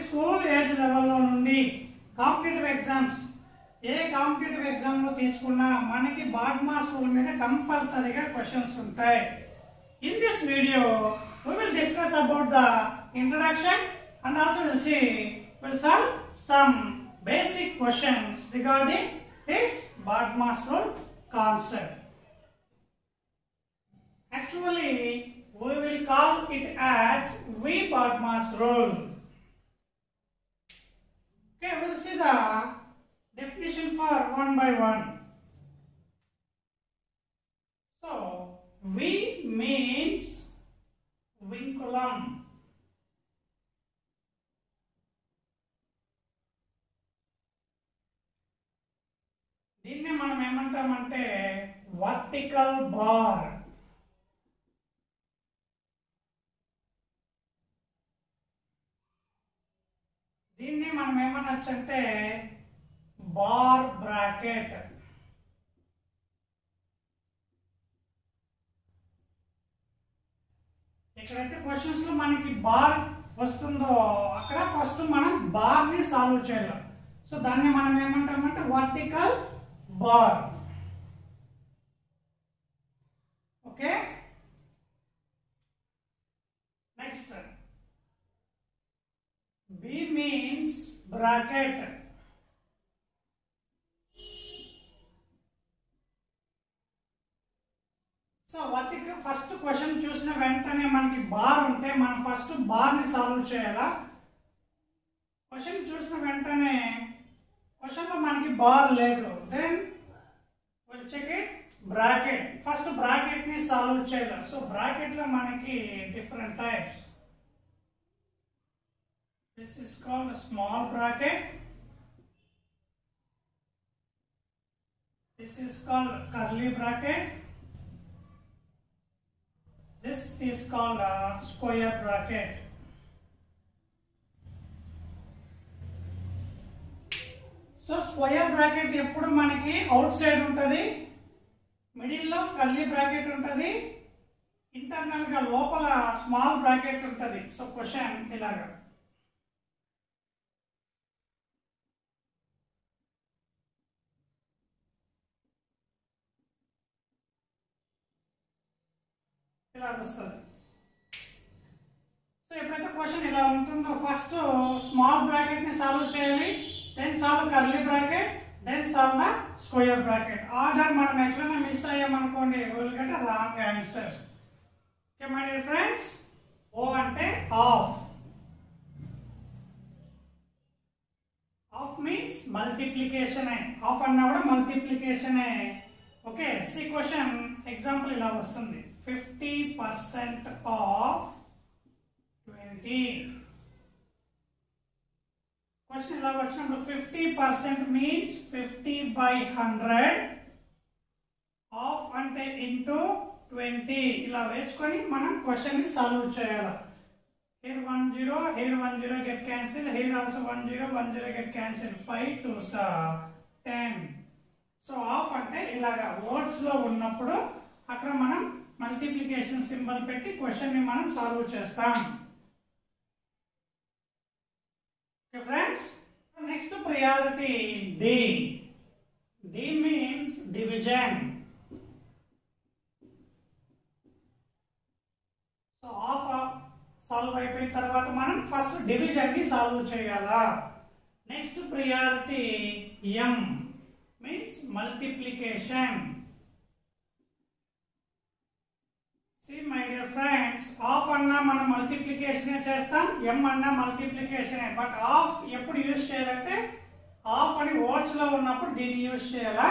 School age లెవెల్లో నుండి competitive exams ఏ competitive ఎగ్జామ్లో తీసుకున్నా మనకి బాడ్మాస్ రూల్ మీద కంపల్సరీగా క్వశ్చన్స్ ఉంటాయి. In this video we will discuss about the introduction and also we'll solve some basic questions regarding this Badmas rule concept. Actually, we will call it as V Badmas rule. Okay, we'll see the definition for one by one. So, V means vinculum. దీన్ని మనం ఏమంటామంటే vertical bar. దీన్ని మనం ఏమనొచ్చంటే bar bracket. ఎక్కడైతే questions లో మనకి bar వస్తుందో అక్కడ ఫస్ట్ మనం బార్ ని సాల్వ్ చేయాలి. సో దాన్ని మనం ఏమంటామంటే vertical bar. Okay, next B means bracket. So vertical first question చూసిన వెంటనే మనకి బార్ ఉంటే మనం ఫస్ట్ బార్ ని సాల్వ్ చేయాలా. క్వశ్చన్ చూసిన వెంటనే క్వశ్చన్ లో మనకి బార్ లేదు, then will check it bracket. First bracket ని సాల్వ్ చేయాలి. సో బ్రాకెట్ లో మనకి different types. This is called small bracket, this is called curly bracket, this is called a square bracket. So square bracket ఎప్పుడు మనకి outside ఉంటది, middle లో curly bracket ఉంటది, internal గా లోపల స్మాల్ బ్రాకెట్ ఉంటది. సో క్వశ్చన్ ఇలాగా ఇలా వస్తుంది. సో ఎప్పుడైతే క్వశ్చన్ ఇలా ఉంటుందో ఫస్ట్ స్మాల్ బ్రాకెట్ ని సాల్వ్ చేయాలి, then solve curly bracket, then solve the square bracket. Order మనం ఎక్కడైనా మిస్ అయ్యామనుకోండి will get wrong answers. Okay my dear friends, O అంటే of. Of means multiplication. Of అన్నా కూడా multiplication. Okay, see question example ఇలా వస్తుంది. 50% of 20. Question ఇలా వచ్చినప్పుడు 50% మీన్స్ 50 by 100. ఆఫ్ అంటే ఇంటూ 20 ఇలా వేసుకొని మనం క్వశ్చన్ ని సాల్వ్ చేయాలి. here 1 0, here 1 0 get cancelled, here also 1 0 1 0 get cancelled. 5 2s 10. So of అంటే ఇలాగా వర్డ్స్ లో ఉన్నప్పుడు అక్కడ మనం మల్టిప్లికేషన్ సింబల్ పెట్టి క్వశ్చన్ ని మనం సాల్వ్ చేస్తాం. Okay friends, next priority D. D means division. So of solve అయిపోయిన తర్వాత మనం ఫస్ట్ డివిజన్ ని సాల్వ్ చేయాలా. Next priority M means multiplication. See my dear friends, of అన్నా మనం మల్టిప్లికేషన్ చేస్తాం, ఎం అన్నా మల్టిప్లికేషన్. బట్ ఆఫ్ ఎప్పుడు యూజ్ చేయాలంటే ఆఫ్ అని వర్డ్స్ లో ఉన్నప్పుడు దీన్ని యూజ్ చేయాలా.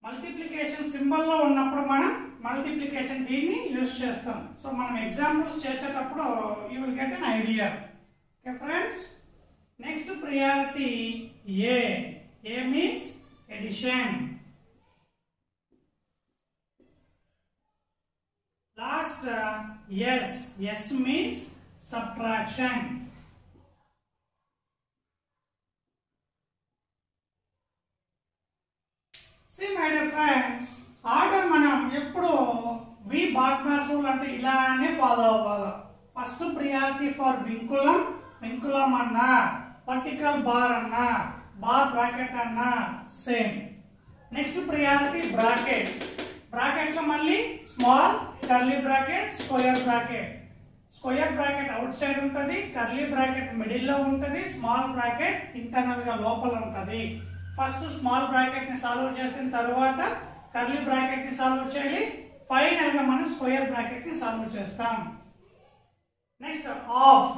మల్టిప్లికేషన్ సింబల్ లో ఉన్నప్పుడు మనం మల్టిప్లికేషన్ దీన్ని యూజ్ చేస్తాం. సో మనం ఎగ్జాంపుల్స్ చేసేటప్పుడు you will get an idea. Okay friends, next priority A. A means addition. Last yes. Yes means subtraction. See my dear friends, order మనం ఎప్పుడు వి బాడ్మాస్ రూల్ అంటే ఇలానే ఫాలో అవ్వాలి. ఫస్ట్ ప్రియారిటీ ఫర్ వింకులం పెంకులం అన్నా vertical bar అన్నా bar bracket అన్నా same. Next priority bracket. Bracket లో మళ్ళీ small curly bracket, square bracket. Square bracket outside ఉంటుంది, కర్లీ బ్రాకెట్ మిడిల్ లో ఉంటుంది, స్మాల్ బ్రాకెట్ ఇంటర్నల్ గా లోపల ఉంటుంది. ఫస్ట్ స్మాల్ బ్రాకెట్ ని సాల్వ్ చేసిన తర్వాత కర్లీ బ్రాకెట్ ని సాల్వ్ చేయాలి. ఫైనల్ గా మనం స్క్వేర్ బ్రాకెట్ ని సాల్వ్ చేస్తాం. Next of,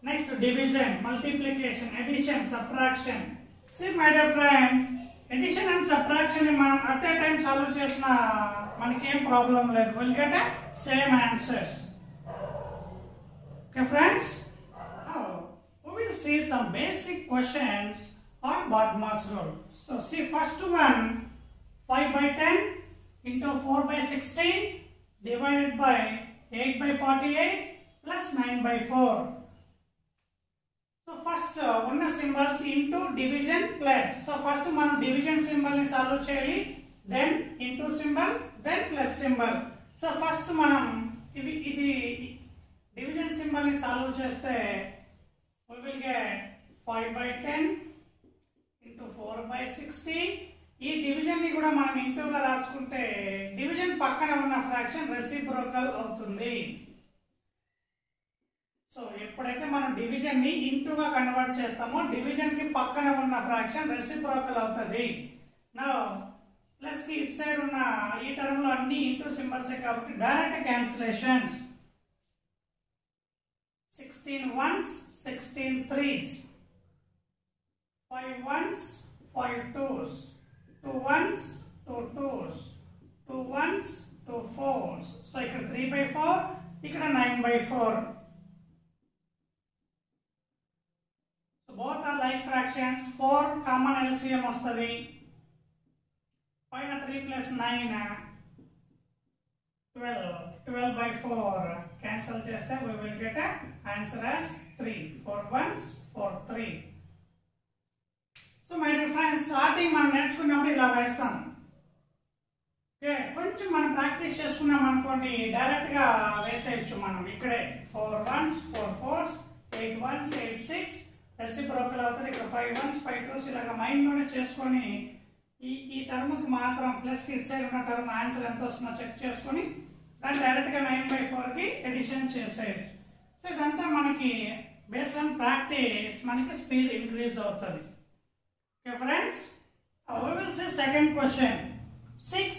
next division, multiplication, addition, subtraction. See my dear friends, addition and subtraction ని మనం at a time సాల్వ్ చేసిన మనకి ఏం ప్రాబ్లం లేదు. We'll get a same answers. Okay friends, now we will see some basic questions on BODMAS rule. So see first one, 5/10 into 4/16 divided by 8/48 plus 9/4. So first ఉన్న symbols into division plus. So first మనం division symbol ని solve చేయాలి, then into symbol, then plus symbol. So first మనం ఇది division symbol ని solve చేస్తే we will get 5/10 into 4/16. ఈ division ని కూడా మనం ఇంటూగా రాసుకుంటే డివిజన్ పక్కన ఉన్న ఫ్రాక్షన్ రెసిప్రోకల్ అవుతుంది. సో ఎప్పుడైతే మనం డివిజన్ ని ఇంటూగా కన్వర్ట్ చేస్తామో డివిజన్ కి పక్కన ఉన్న ఫ్రాక్షన్ రెసిప్రోకల్ అవుతుంది. నా ప్లస్ కి ఇట్ సైడ్ ఉన్న ఈ టర్మ్ లో అన్ని ఇంటూ సింబల్స్ కాబట్టి direct cancellations. 16 ones, 16 threes, 5 ones, 5 twos, 2 ones, 2 twos, 2 ones, 2 fours. So ఇక్కడ 3/4, ఇక్కడ 9/4. Both are like fractions. 4 common LCM వస్తుంది. పైన 3 plus 9 12. 12/4 cancel చేస్తే we will get a answer as 3. 4 ones, 4 threes. So my dear friends, starting మనం నేర్చుకున్నప్పుడు ఇలా వేస్తాం. Okay, కొంచెం మనం ప్రాక్టీస్ చేసుకున్నాం అనుకోండి డైరెక్ట్ గా వేసేయచ్చు. మనం ఇక్కడే 4 ones, 4 fours, 8 ones, 8 6 రెసిప్రోకల్ అవుతుంది. ఇక్కడ 5 ones, 5 twos ఇలాగ మైండ్ లోనే చేసుకొని ఈ టర్మ్ కి మాత్రం ప్లస్ ఇట్ సైడ్ ఉన్న టర్మ్ ఆన్సర్ ఎంత వస్తుందో చెక్ చేసుకొని దాన్ని డైరెక్ట్ గా 9/4 కి ఎడిషన్ చేసేది. సో ఇదంతా మనకి బేస్డ్ ఆన్ ప్రాక్టీస్ మనకి స్పీడ్ ఇంక్రీజ్ అవుతుంది. Okay friends, we will see second question. 6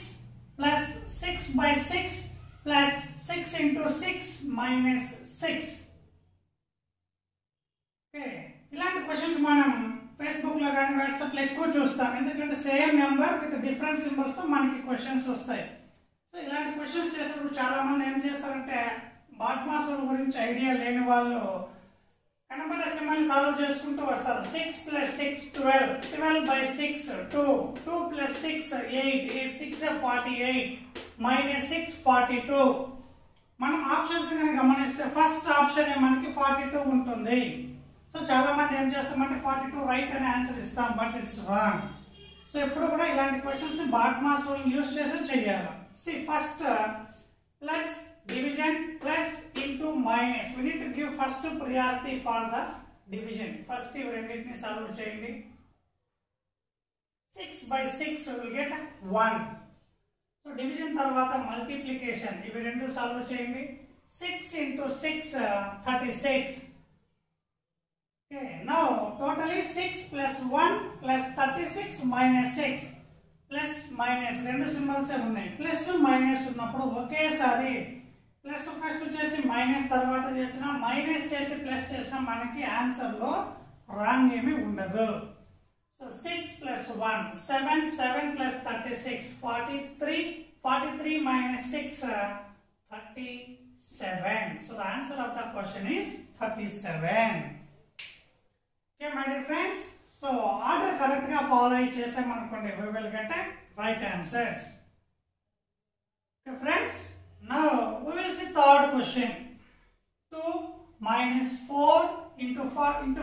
plus 6/6 plus 6 into 6 minus 6. Okay, ఇలాంటి క్వశ్చన్స్ మనం ఫేస్బుక్ లో కానీ వాట్సాప్ లో ఎక్కువ చూస్తాం. ఎందుకంటే same number with different symbols తో మనకి క్వశ్చన్స్ వస్తాయి. సో ఇలాంటి క్వశ్చన్స్ చేసినప్పుడు చాలా మంది ఏం చేస్తారంటే BODMAS గురించి ఐడియా లేని వాళ్ళు కనబడ్డ సింబల్ ని సాల్వ్ చేసుకుంటూ వస్తారు. 6 plus 6 12, 12/6 2, 2 plus 6 8, 8 6 48, minus 6 42. మనం ఆప్షన్స్ గమనిస్తే ఫస్ట్ ఆప్షన్ మనకి 42 ఉంటుంది. సో చాలా మంది ఏం చేస్తామంటే 42 రైట్ అనే ఆన్సర్ ఇస్తాం, బట్ ఇట్స్ రాంగ్. సో ఎప్పుడు కూడా ఇలాంటి క్వశ్చన్స్ ని BODMAS రూల్ యూస్ చేసి చేయాలి. See first plus division plus into minus. We need to give first priority for the division. First ఇవి రెండింటిని సాల్వ్ చేయండి. 6/6 విల్ గెట్ 1. సో డివిజన్ తర్వాత మల్టిప్లికేషన్, ఇవి రెండు సాల్వ్ చేయండి. 6 into 6 36. Okay, now totally 6 plus 1 plus 36 minus 6. Plus minus రెండు symbols ఉన్నాయి. Plus minus ఉన్నప్పుడు ఒకేసారి ప్లస్ ఫస్ట్ చేసి మైనస్ తర్వాత చేసిన, మైనస్ చేసి ప్లస్ చేసిన మనకి ఆన్సర్ లో రాంగ్ ఏమీ ఉండదు. So 6 plus 1 7, 7 plus 36 43, 43 minus 6 37. So the answer of the question is 37. Okay my dear friends, so order correct ga follow chesam anukondi we will get a right answers. Okay friends, now we will see third question. 2 minus 4 into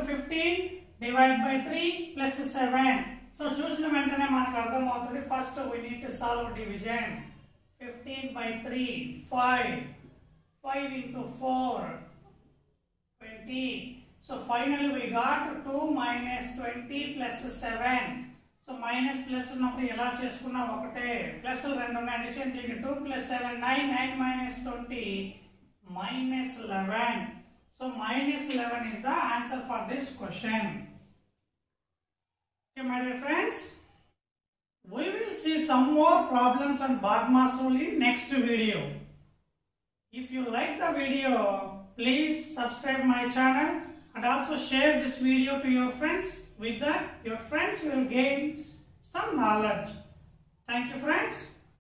15 divided by 3 plus 7. So చూసిన వెంటనే మనకు అర్థం అవుతుంది. First we need to solve division. 15/3 5 into 4 20 So finally we got 2 minus 20 plus 7. So minus plus ఉన్నప్పుడు ఎలా చేసుకున్నా ఒకటే plus రెండు ఉన్నాయి అడిషన్ చేయండి 2 plus 7 9 9 minus 20 minus 11. So minus 11 is the answer for this question. Okay my dear friends, we will see some more problems on BODMAS rule in next video. If you like the video, please subscribe my channel and also share this video to your friends. With that, your friends will gain some knowledge. Thank you friends.